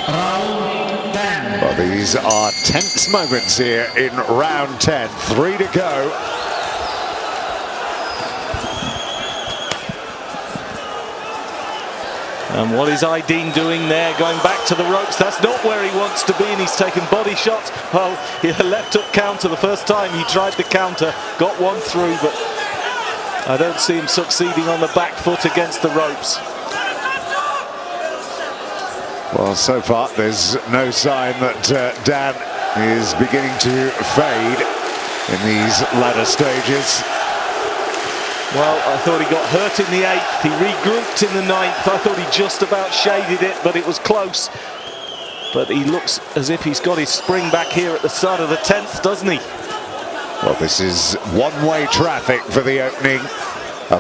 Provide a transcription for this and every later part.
Round 10. Well, these are tense moments here in round 10. 3 to go. And what is Aydin doing there? Going back to the ropes. That's not where he wants to be, and he's taken body shots. Well, he left hook counter the first time he tried the counter, got one through, but I don't see him succeeding on the back foot against the ropes. Well, so far there's no sign that Dan is beginning to fade in these latter stages. Well, I thought he got hurt in the 8th, he regrouped in the 9th, I thought he just about shaded it, but it was close. But he looks as if he's got his spring back here at the start of the 10th, doesn't he? Well, this is one-way traffic for the opening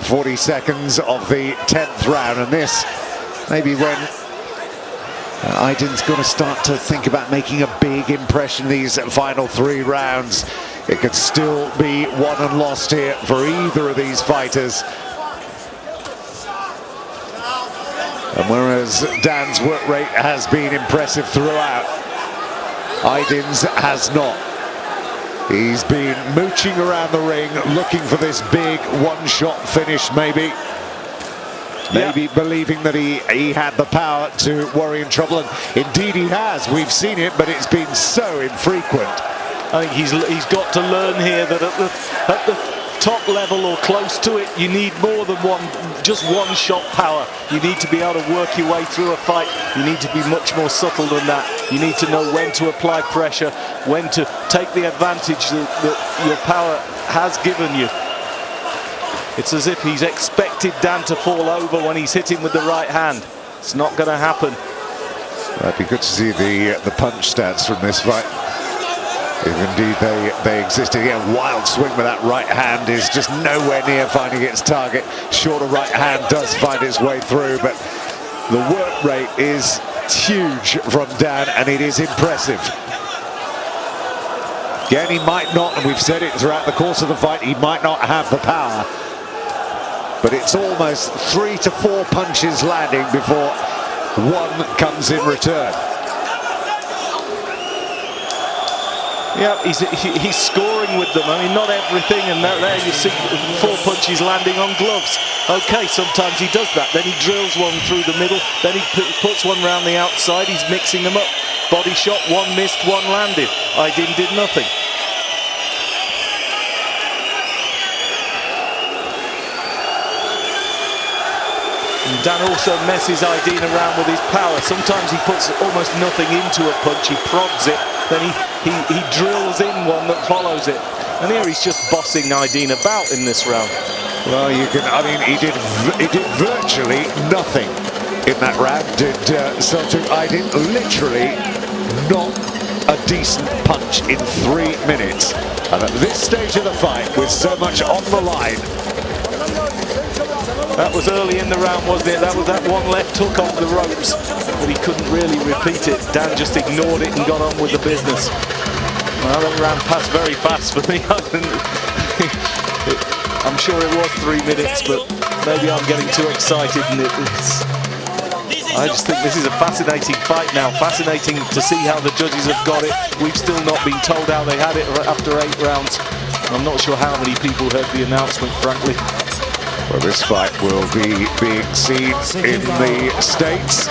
40 seconds of the 10th round, and this maybe when Aydin's got to start to think about making a big impression these final 3 rounds. It could still be won and lost here for either of these fighters. And whereas Dan's work rate has been impressive throughout, Aydin's has not. He's been mooching around the ring, looking for this big one-shot finish, maybe. Maybe believing that he had the power to worry and trouble, and indeed he has. We've seen it, but it's been so infrequent. I think he's got to learn here that at the top level or close to it, you need more than just one shot power. You need to be able to work your way through a fight. You need to be much more subtle than that. You need to know when to apply pressure, when to take the advantage that your power has given you. It's as if he's expected Dan to fall over when he's hitting with the right hand. It's not going to happen. It'd be good to see the punch stats from this fight, if indeed they exist. Again, wild swing with that right hand is just nowhere near finding its target. Shorter right hand does find its way through, but the work rate is huge from Dan, and it is impressive. Again, he might not, and we've said it throughout the course of the fight, he might not have the power, but it's almost 3 to 4 punches landing before one comes in return. Yeah, he's scoring with them. I mean, not everything, and there you see 4 punches landing on gloves. Okay, sometimes he does that. Then he drills one through the middle. Then he puts one round the outside. He's mixing them up. Body shot, one missed, one landed. Aydin did nothing. And Dan also messes Aydin around with his power. Sometimes he puts almost nothing into a punch. He prods it. Then he drills in one that follows it. And here he's just bossing Aydin about in this round. Well, I mean, he did virtually nothing in that round, did SELCUK Aydin. Literally not a decent punch in 3 minutes. And at this stage of the fight, with so much on the line. That was early in the round, wasn't it? That was that one left hook off the ropes, but he couldn't really repeat it. Dan just ignored it and got on with the business. Well, that round passed very fast for me. I'm sure it was 3 minutes, but maybe I'm getting too excited. And I just think this is a fascinating fight now. Fascinating to see how the judges have got it. We've still not been told how they had it after 8 rounds. I'm not sure how many people heard the announcement, frankly. Well, this fight will be being seen in the States.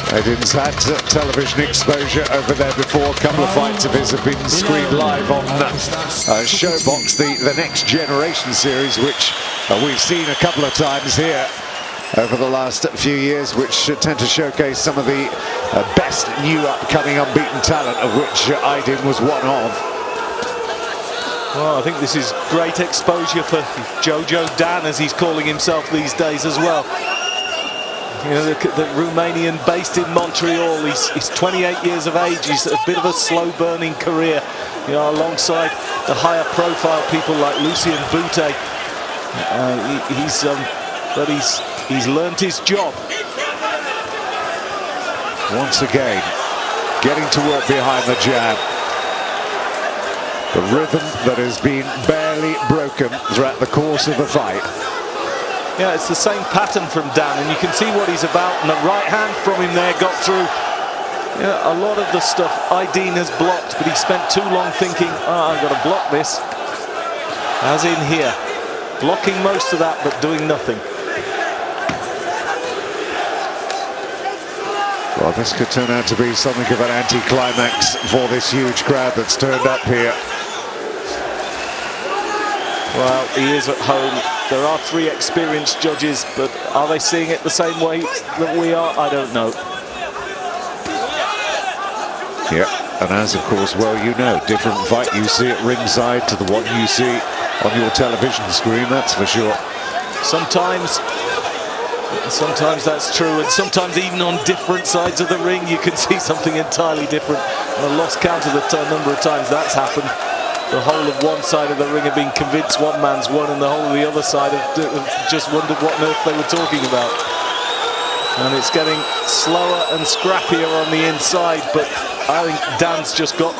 Aydin's had television exposure over there before. A couple of fights of his have been screened live on Showbox, the Next Generation series, which we've seen a couple of times here over the last few years, which tend to showcase some of the best new upcoming unbeaten talent, of which Aydin was one of. Well, I think this is great exposure for Jojo Dan, as he's calling himself these days as well. You know, the Romanian based in Montreal. He's 28 years of age. He's a bit of a slow-burning career, you know, alongside the higher profile people like Lucien Boutte. He's learned his job. Once again, getting to work behind the jab. The rhythm that has been barely broken throughout the course of the fight. Yeah, it's the same pattern from Dan, and you can see what he's about, and the right hand from him there got through. Yeah, a lot of the stuff Aydin has blocked, but he spent too long thinking, oh, I've got to block this. As in here, blocking most of that, but doing nothing. Well, this could turn out to be something of an anticlimax for this huge crowd that's turned up here. Well, he is at home. There are 3 experienced judges, but are they seeing it the same way that we are? I don't know. Yeah, and as of course, well, you know, different fight you see at ringside to the one you see on your television screen, that's for sure. Sometimes that's true, and sometimes even on different sides of the ring you can see something entirely different. I lost count of the number of times that's happened. The whole of one side of the ring have been convinced one man's won, and the whole of the other side have just wondered what on earth they were talking about. And it's getting slower and scrappier on the inside, but I think Dan's just got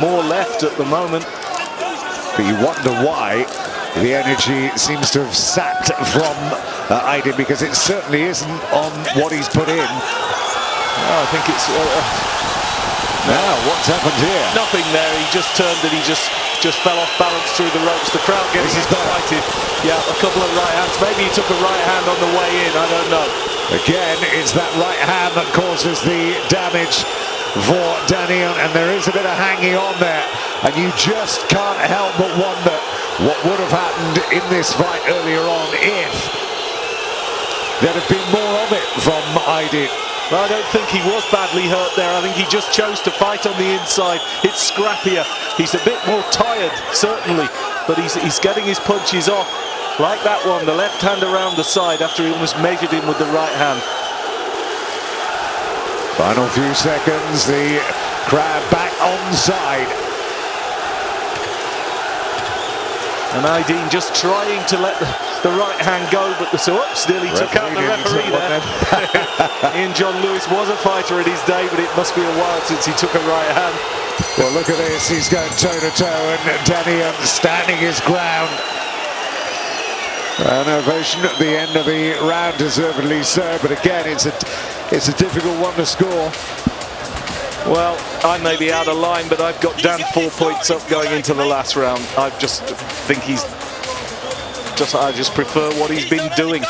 more left at the moment. But you wonder why the energy seems to have sapped from Aydin, because it certainly isn't on what he's put in. I think it's... now, what's happened here? Nothing there. He just turned and he just fell off balance through the ropes. The crowd getting excited. Yeah, a couple of right hands. Maybe he took a right hand on the way in. I don't know. Again, it's that right hand that causes the damage for Daniel, and there is a bit of hanging on there, and you just can't help but wonder what would have happened in this fight earlier on if there had been more of it from Aydin. Well, I don't think he was badly hurt there. I think he just chose to fight on the inside. It's scrappier. He's a bit more tired, certainly, but he's getting his punches off. Like that one, the left hand around the side after he almost measured him with the right hand. Final few seconds, the crowd back onside. And Aydin just trying to let the right hand go, but nearly took out the referee there. Ian John Lewis was a fighter in his day, but it must be a while since he took a right hand. Well, look at this, he's going toe-to-toe, and Daniel standing his ground. An ovation at the end of the round, deservedly so, but again, it's a difficult one to score. Well, I may be out of line, but I've got Dan 4 points up going into the last round. I just think I just prefer what he's been doing.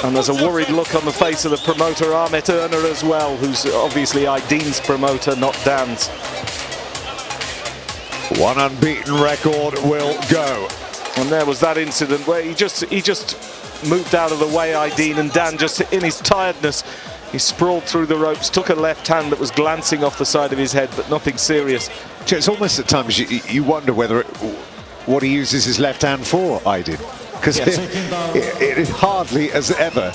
And there's a worried look on the face of the promoter, Ahmet Erner, as well, who's obviously Aydin's promoter, not Dan's. One unbeaten record will go. And there was that incident where he just moved out of the way, Aydin, and Dan just in his tiredness, he sprawled through the ropes, took a left hand that was glancing off the side of his head, but nothing serious. It's almost at times you wonder whether what he uses his left hand for, Aydin, because it hardly has ever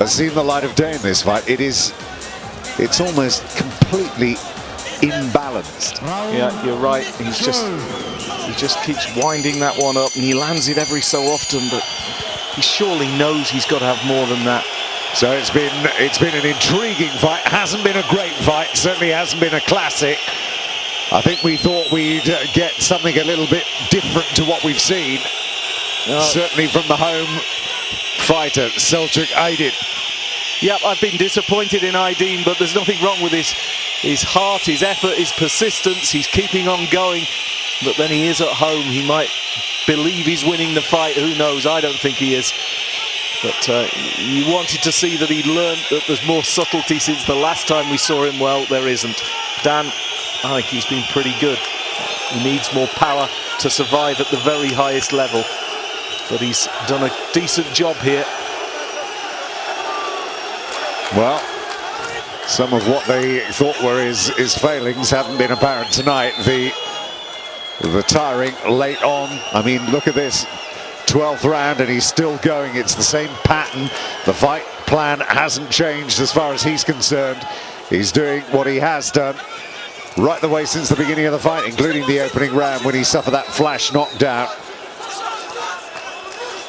seen the light of day in this fight. It's almost completely imbalanced. Yeah, you're right. He just keeps winding that one up, and he lands it every so often, but he surely knows he's got to have more than that. So it's been an intriguing fight. Hasn't been a great fight. Certainly hasn't been a classic. I think we thought we'd get something a little bit different to what we've seen. Certainly from the home fighter, SELCUK Aydin. Yep, I've been disappointed in Aydin, but there's nothing wrong with his heart, his effort, his persistence. He's keeping on going, but then he is at home. He might believe he's winning the fight. Who knows? I don't think he is. But you wanted to see that he'd learned that there's more subtlety since the last time we saw him. Well, there isn't. Dan, I think he's been pretty good. He needs more power to survive at the very highest level. But he's done a decent job here. Well, some of what they thought were his failings haven't been apparent tonight. The tiring late on. I mean, look at this. 12th round and he's still going. It's the same pattern. The fight plan hasn't changed as far as he's concerned. He's doing what he has done right the way since the beginning of the fight, including the opening round when he suffered that flash knockdown.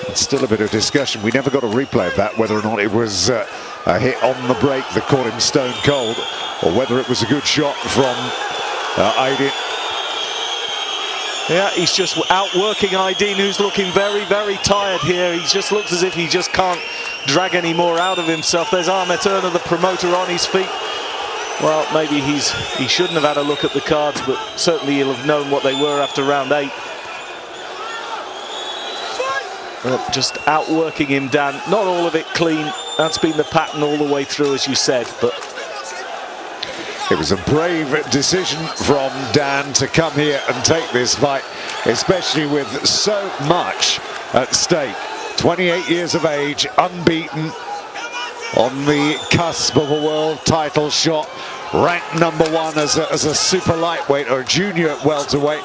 It's still a bit of discussion. We never got a replay of that, whether or not it was a hit on the break that caught him stone cold, or whether it was a good shot from Aydin. Yeah, he's just outworking Aydin, who's looking very, very tired here. He just looks as if he just can't drag any more out of himself. There's Ahmet Erner, the promoter, on his feet. Well, maybe he shouldn't have had a look at the cards, but certainly he'll have known what they were after round 8. But just outworking him, Dan. Not all of it clean. That's been the pattern all the way through, as you said, but it was a brave decision from Dan to come here and take this fight, especially with so much at stake. 28 years of age, unbeaten, on the cusp of a world title shot, ranked #1 as a super lightweight or junior welterweight.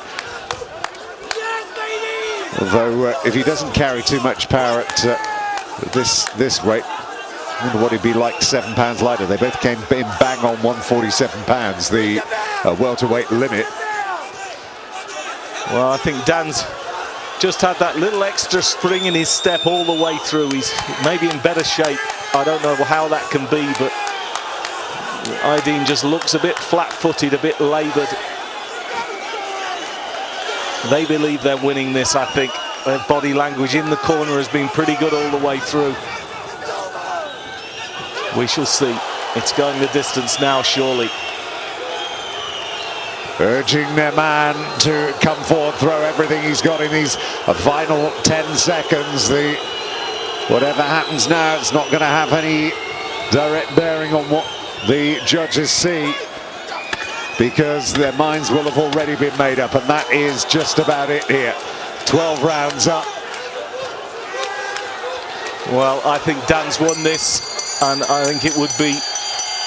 Although if he doesn't carry too much power at this weight, I wonder what he'd be like 7 pounds lighter. They both came in bang on 147 pounds, the welterweight limit. Well, I think Dan's just had that little extra spring in his step all the way through. He's maybe in better shape. I don't know how that can be, but Aydin just looks a bit flat-footed, a bit laboured. They believe they're winning this, I think. Their body language in the corner has been pretty good all the way through. We shall see. It's going the distance now, surely. Urging their man to come forward, throw everything he's got in these final 10 seconds. Whatever happens now, it's not going to have any direct bearing on what the judges see, because their minds will have already been made up, and that is just about it here. 12 rounds up. Well, I think Dan's won this. And I think it would be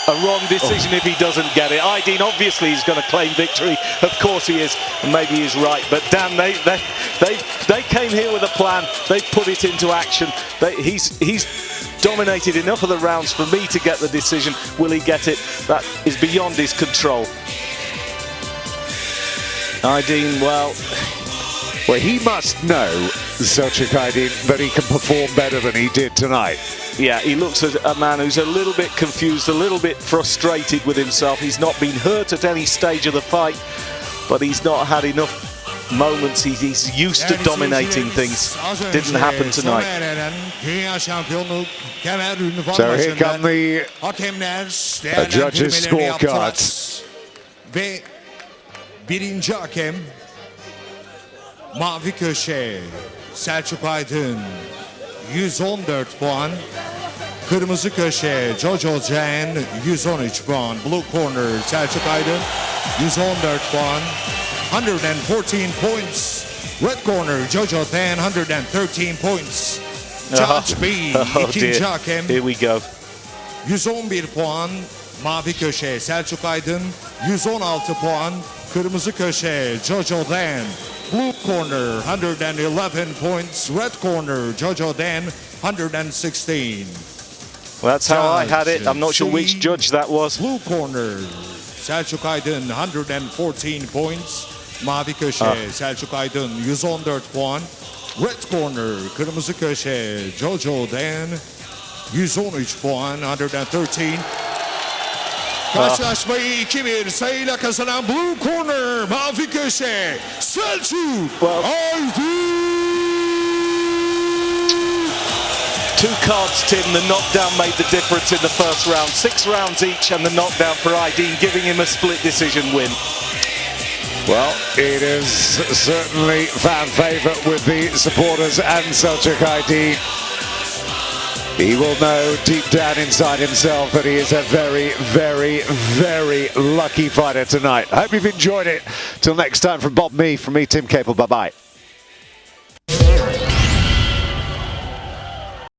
a wrong decision if he doesn't get it. Aydin obviously is going to claim victory. Of course he is, and maybe he's right. But Dan, they came here with a plan. They put it into action. He's dominated enough of the rounds for me to get the decision. Will he get it? That is beyond his control. Aydin, well, he must know, SELCUK AYDIN, that he can perform better than he did tonight. Yeah, he looks as a man who's a little bit confused, a little bit frustrated with himself. He's not been hurt at any stage of the fight, but he's not had enough moments. He's used to dominating things. Didn't happen tonight. So here come the judges' scorecards. Ve birinci hakem mavi köşe SELCUK AYDIN 114 puan. Kırmızı köşe Jojo Jan 113 puan. Blue corner SELCUK AYDIN 114 puan. 114 points. Red corner Jojo Jan 113 points. Judge B ikinci hakem. Here we go. 111 puan. Mavi köşe SELCUK AYDIN 116 puan. Kırmızı köşe Jojo Jan. Blue corner 111 points. Red corner Jojo Dan 116. Well, that's how I had it. I'm not sure which judge that was. Blue corner SELCUK AYDIN 114 points. Mavi köşe SELCUK AYDIN 114 puan. Red corner kırmızı köşe Jojo Dan 113 puan. 113. Karşılaşmayı 2-1 sayıyla kazanan Blue Corner mavi köşe SELCUK AYDIN. 2 cards, Tim. The knockdown made the difference in the first round. 6 rounds each, and the knockdown for Aydin, giving him a split decision win. Well, it is certainly fan favourite with the supporters and SELCUK AYDIN. He will know deep down inside himself that he is a very, very, very lucky fighter tonight. I hope you've enjoyed it. Till next time, from me, Tim Capel. Bye-bye.